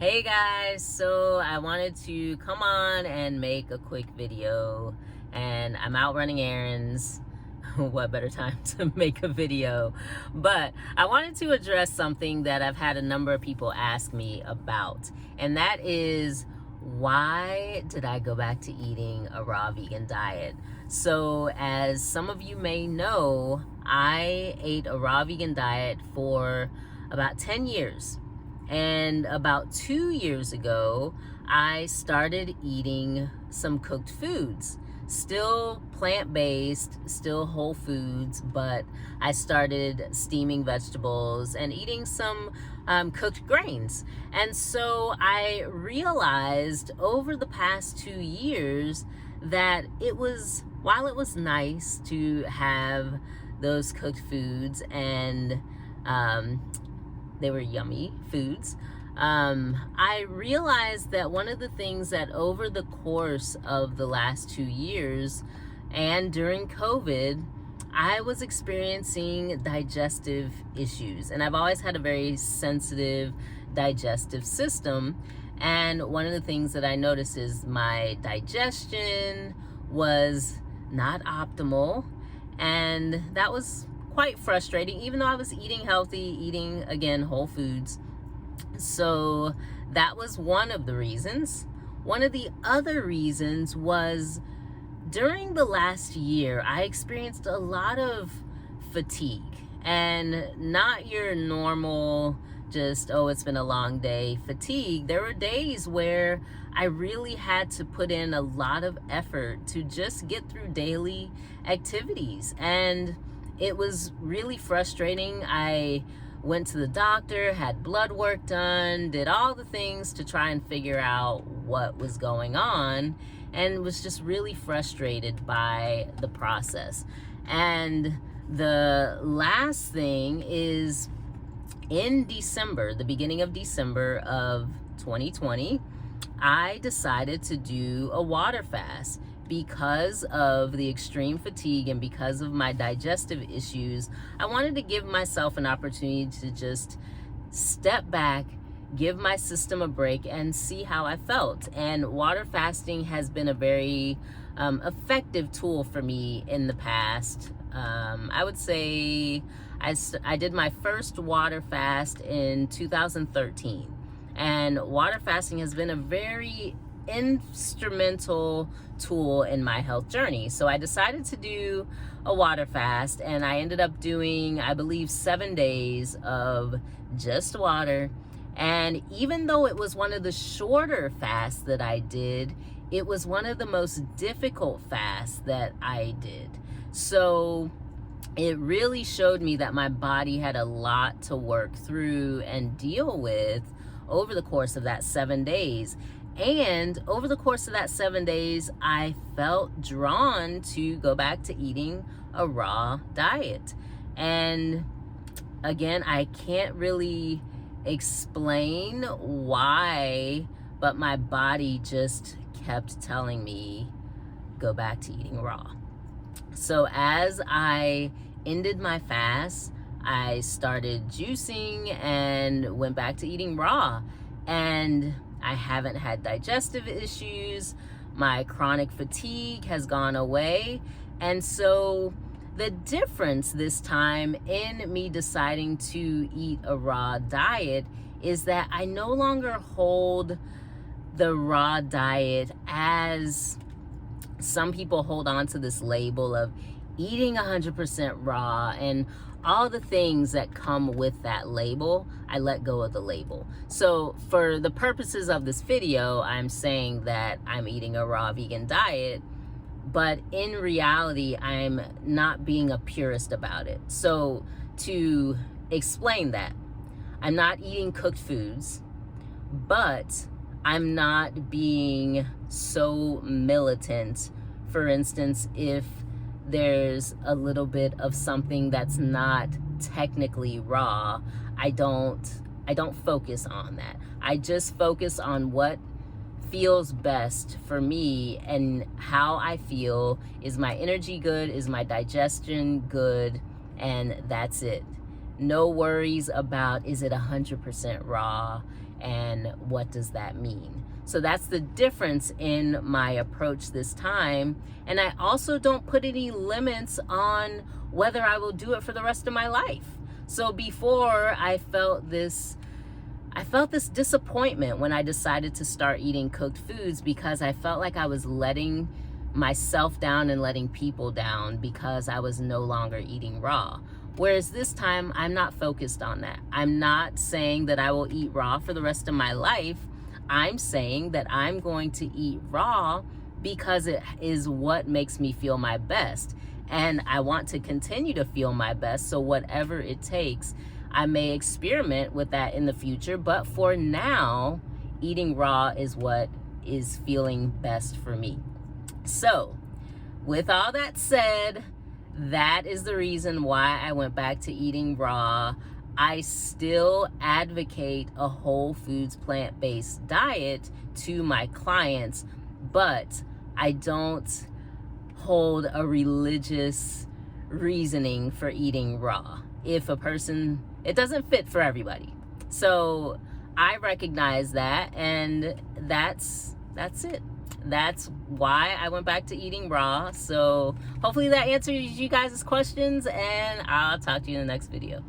Hey guys, so I wanted to come on and make a quick video, and I'm out running errands. What better time to make a video? But I wanted to address something that I've had a number of people ask me about, and that is, why did I go back to eating a raw vegan diet? So as some of you may know, I ate a raw vegan diet for about 10 years. And about 2 years ago, I started eating some cooked foods. Still plant-based, still whole foods, but I started steaming vegetables and eating some cooked grains. And so I realized over the past 2 years that while it was nice to have those cooked foods and they were yummy foods, I realized that one of the things that over the course of the last 2 years and during COVID, I was experiencing digestive issues. And I've always had a very sensitive digestive system. And one of the things that I noticed is my digestion was not optimal. And that was quite frustrating, even though I was eating healthy, eating, again, whole foods. So that was one of the reasons. One of the other reasons was during the last year, I experienced a lot of fatigue, and not your normal just, oh, it's been a long day fatigue. There were days where I really had to put in a lot of effort to just get through daily activities, and it was really frustrating. I went to the doctor, had blood work done, did all the things to try and figure out what was going on, and was just really frustrated by the process. And the last thing is, in December, the beginning of December of 2020, I decided to do a water fast. Because of the extreme fatigue and because of my digestive issues, I wanted to give myself an opportunity to just step back, give my system a break, and see how I felt. And water fasting has been a very effective tool for me in the past. I would say I did my first water fast in 2013. And water fasting has been a very instrumental tool in my health journey. So I decided to do a water fast, and I ended up doing, I believe, 7 days of just water. And even though it was one of the shorter fasts that I did, it was one of the most difficult fasts that I did. So it really showed me that my body had a lot to work through and deal with over the course of that 7 days. And over the course of that 7 days, I felt drawn to go back to eating a raw diet. And again, I can't really explain why, but my body just kept telling me, go back to eating raw. So as I ended my fast, I started juicing and went back to eating raw. And I haven't had digestive issues. My chronic fatigue has gone away. And so the difference this time in me deciding to eat a raw diet is that I no longer hold the raw diet as some people hold on to this label of eating 100% raw and all the things that come with that label. I let go of the label. So for the purposes of this video, I'm saying that I'm eating a raw vegan diet, but in reality, I'm not being a purist about it. So to explain that, I'm not eating cooked foods, but I'm not being so militant. For instance, if there's a little bit of something that's not technically raw, I don't focus on that. I just focus on what feels best for me and how I feel. Is my energy good? Is my digestion good? And that's it. No worries about, is it 100% raw? and what does that mean? So that's the difference in my approach this time. And I also don't put any limits on whether I will do it for the rest of my life. So before, I felt this disappointment when I decided to start eating cooked foods, because I felt like I was letting myself down and letting people down because I was no longer eating raw. Whereas this time, I'm not focused on that. I'm not saying that I will eat raw for the rest of my life. I'm saying that I'm going to eat raw because it is what makes me feel my best. And I want to continue to feel my best. So whatever it takes, I may experiment with that in the future. But for now, eating raw is what is feeling best for me. So with all that said, that is the reason why I went back to eating raw. I still advocate a whole foods, plant-based diet to my clients, but I don't hold a religious reasoning for eating raw. If a person, it doesn't fit for everybody. So I recognize that, and that's it. That's why I went back to eating raw. So hopefully that answers you guys' questions, and I'll talk to you in the next video.